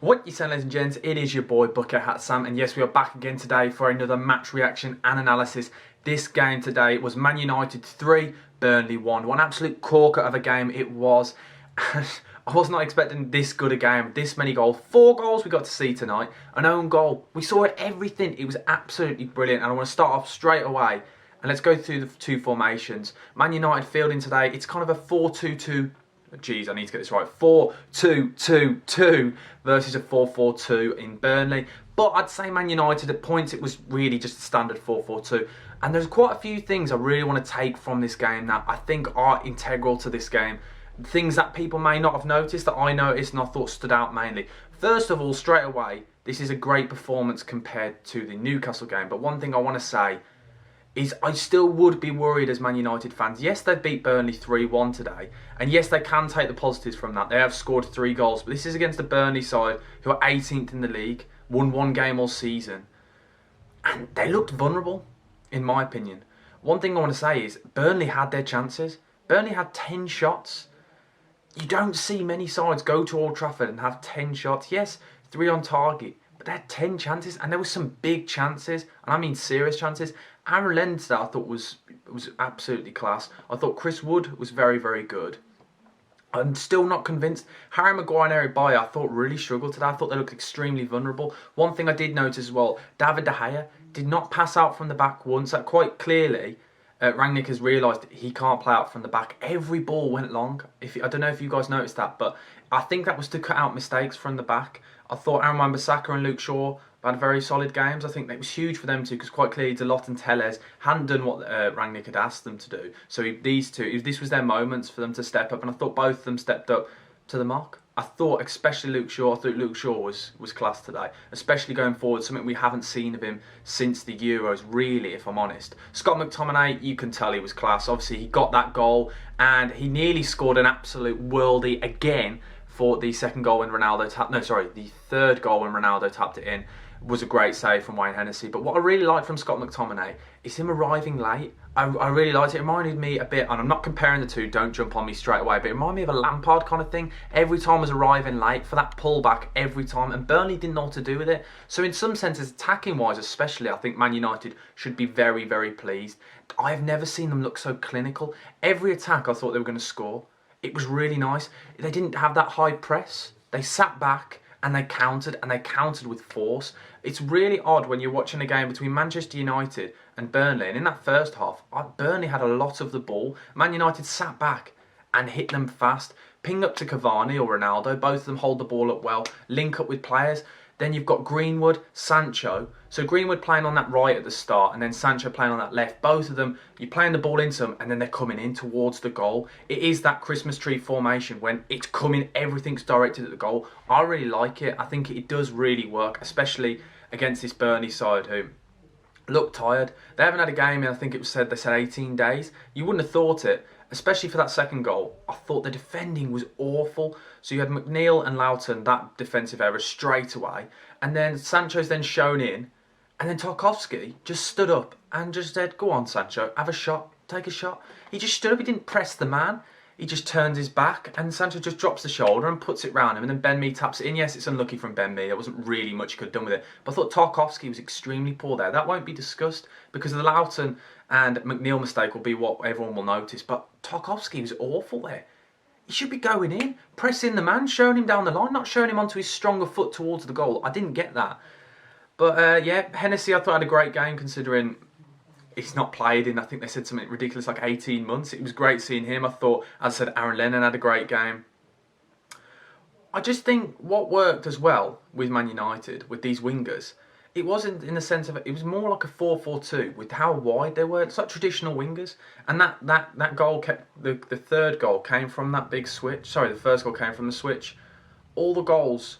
What you saying, ladies and gents? It is your boy BucketHatSam, and yes, we are back again today for another match reaction and analysis. This game today was Man United 3, Burnley 1. One absolute corker of a game it was. I was not expecting this good a game, this many goals. 4 goals we got to see tonight, an own goal. We saw everything. It was absolutely brilliant, and I want to start off straight away. And let's go through the two formations. Man United fielding today, it's kind of a 4-2-2. Geez, I need to get this right. 4-2-2-2 versus a 4-4-2 in Burnley. But I'd say Man United at points it was really just a standard 4-4-2. And there's quite a few things I really want to take from this game that I think are integral to this game. Things that people may not have noticed that I noticed and I thought stood out mainly. First of all, straight away, this is a great performance compared to the Newcastle game. But one thing I want to say is I still would be worried as Man United fans. Yes, they beat Burnley 3-1 today. And yes, they can take the positives from that. They have scored 3 goals. But this is against the Burnley side, who are 18th in the league, won 1 game all season. And they looked vulnerable, in my opinion. One thing I want to say is Burnley had their chances. Burnley had 10 shots. You don't see many sides go to Old Trafford and have 10 shots. Yes, 3 on target. But they had 10 chances, and there were some big chances, and I mean serious chances. Aaron Lenz, I thought was absolutely class. I thought Chris Wood was very, very good. I'm still not convinced. Harry Maguire and Eric Bailly, I thought really struggled today. I thought they looked extremely vulnerable. One thing I did notice as well, David De Gea did not pass out from the back once. That quite clearly, Rangnick has realised he can't play out from the back. Every ball went long. I don't know if you guys noticed that, but I think that was to cut out mistakes from the back. I thought Aaron Wan-Bissaka and Luke Shaw had very solid games. I think that was huge for them too, because quite clearly Dalot and Tellez hadn't done what Rangnick had asked them to do. So this was their moments for them to step up, and I thought both of them stepped up to the mark. I thought, especially Luke Shaw, I thought Luke Shaw was class today, especially going forward, something we haven't seen of him since the Euros, really, if I'm honest. Scott McTominay, you can tell he was class. Obviously, he got that goal, and he nearly scored an absolute worldie again for the second goal when Ronaldo tapped... No, sorry, the third goal when Ronaldo tapped it in. Was a great save from Wayne Hennessy. But what I really liked from Scott McTominay is him arriving late. I really liked it. It reminded me a bit, and I'm not comparing the two, don't jump on me straight away, but it reminded me of a Lampard kind of thing. Every time was arriving late for that pullback every time, and Burnley didn't know what to do with it. So in some senses, attacking-wise especially, I think Man United should be very, very pleased. I've never seen them look so clinical. Every attack I thought they were going to score. It was really nice. They didn't have that high press. They sat back and they countered with force. It's really odd when you're watching a game between Manchester United and Burnley, and in that first half, Burnley had a lot of the ball. Man United sat back and hit them fast, ping up to Cavani or Ronaldo, both of them hold the ball up well, link up with players. Then you've got Greenwood, Sancho. So Greenwood playing on that right at the start, and then Sancho playing on that left. Both of them, you're playing the ball into them, and then they're coming in towards the goal. It is that Christmas tree formation when it's coming, everything's directed at the goal. I really like it. I think it does really work, especially against this Burnley side who look tired. They haven't had a game in, I think they said 18 days. You wouldn't have thought it, especially for that second goal. I thought the defending was awful. So you had McNeil and Loughton, that defensive error straight away. And then Sancho's then shown in. And then Tarkowski just stood up and just said, go on, Sancho, have a shot, take a shot. He just stood up, he didn't press the man. He just turns his back, and Sancho just drops the shoulder and puts it round him, and then Ben Mee taps it in. Yes, it's unlucky from Ben Mee. There wasn't really much he could have done with it. But I thought Tarkowski was extremely poor there. That won't be discussed, because the Loughton and McNeil mistake will be what everyone will notice. But Tarkowski was awful there. He should be going in, pressing the man, showing him down the line, not showing him onto his stronger foot towards the goal. I didn't get that. But yeah, Hennessy I thought had a great game considering he's not played in, I think they said something ridiculous like 18 months. It was great seeing him. I thought, as I said, Aaron Lennon had a great game. I just think what worked as well with Man United, with these wingers, it wasn't in the sense of, it was more like a 4-4-2 with how wide they were. It's like traditional wingers. And that goal, the third goal came from that big switch. Sorry, the first goal came from the switch. All the goals,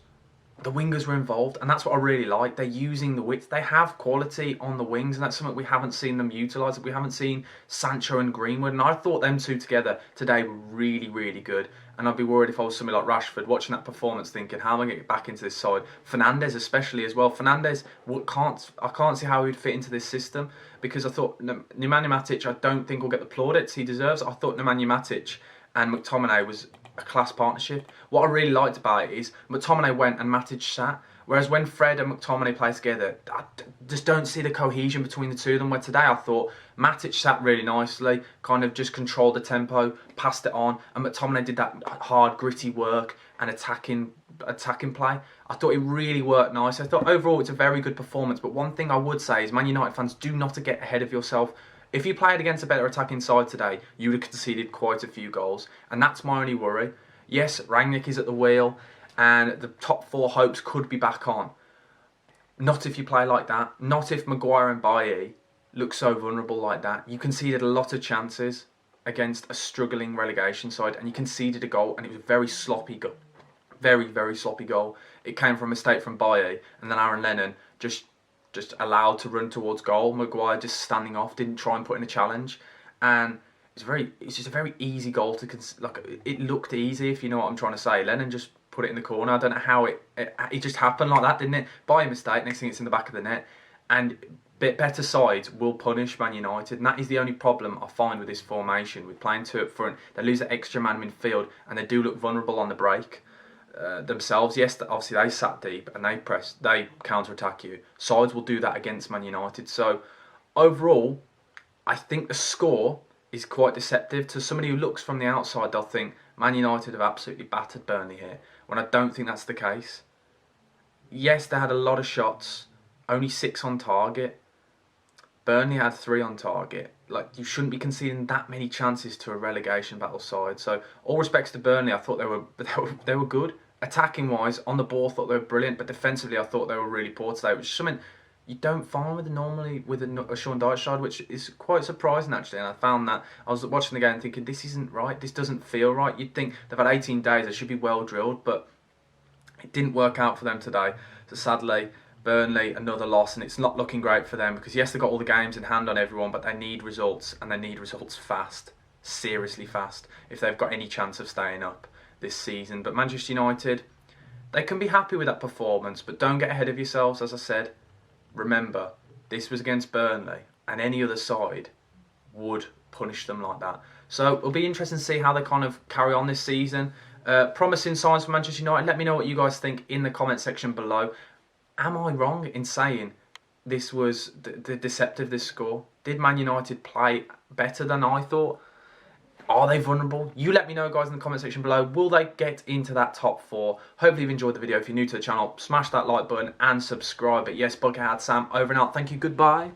the wingers were involved, and that's what I really like. They're using the width. They have quality on the wings, and that's something we haven't seen them utilise. We haven't seen Sancho and Greenwood, and I thought them two together today were really, really good. And I'd be worried if I was somebody like Rashford watching that performance thinking, how am I going to get back into this side? Fernandes especially as well. Fernandes, I can't see how he'd fit into this system, because I thought Nemanja Matic, I don't think will get the plaudits he deserves. I thought Nemanja Matic and McTominay was a class partnership. What I really liked about it is McTominay went and Matic sat. Whereas when Fred and McTominay play together, I just don't see the cohesion between the two of them. Where today I thought Matic sat really nicely, kind of just controlled the tempo, passed it on, and McTominay did that hard, gritty work and attacking play. I thought it really worked nice. I thought overall it's a very good performance. But one thing I would say is Man United fans, do not get ahead of yourself. If you played against a better attacking side today, you would have conceded quite a few goals. And that's my only worry. Yes, Rangnick is at the wheel, and the top four hopes could be back on. Not if you play like that. Not if Maguire and Bailly look so vulnerable like that. You conceded a lot of chances against a struggling relegation side, and you conceded a goal, and it was a very sloppy goal. Very, very sloppy goal. It came from a mistake from Bailly, and then Aaron Lennon just allowed to run towards goal. Maguire just standing off, didn't try and put in a challenge, and it's just a very easy goal to it looked easy, if you know what I'm trying to say. Lennon just put it in the corner. I don't know how it just happened like that, didn't it? By a mistake, next thing it's in the back of the net. And better sides will punish Man United, and that is the only problem I find with this formation. With playing two up front, they lose that extra man midfield, and they do look vulnerable on the break. Themselves, yes, obviously they sat deep and they counter-attack you. Sides will do that against Man United. So overall, I think the score is quite deceptive. To somebody who looks from the outside, they'll think Man United have absolutely battered Burnley here, when I don't think that's the case. Yes, they had a lot of shots, only 6 on target. Burnley had 3 on target. Like, you shouldn't be conceding that many chances to a relegation battle side. So all respects to Burnley, I thought they were good. Attacking wise, on the ball, I thought they were brilliant, but defensively, I thought they were really poor today, which is something you don't find with a Sean Dyche side, which is quite surprising actually. And I found that I was watching the game thinking, this isn't right. This doesn't feel right. You'd think they've had 18 days, they should be well drilled, but it didn't work out for them today. So sadly, Burnley, another loss, and it's not looking great for them, because yes, they've got all the games in hand on everyone, but they need results, and they need results fast, seriously fast, if they've got any chance of staying up this season. But Manchester United, they can be happy with that performance, but don't get ahead of yourselves. As I said, remember, this was against Burnley, and any other side would punish them like that. So it'll be interesting to see how they kind of carry on this season. Promising signs for Manchester United. Let me know what you guys think in the comment section below. Am I wrong in saying this was the deceptive, this score? Did Man United play better than I thought? Are they vulnerable? You let me know, guys, in the comment section below. Will they get into that top 4? Hopefully you've enjoyed the video. If you're new to the channel, smash that like button and subscribe. But yes, BucketHatSam over and out. Thank you. Goodbye.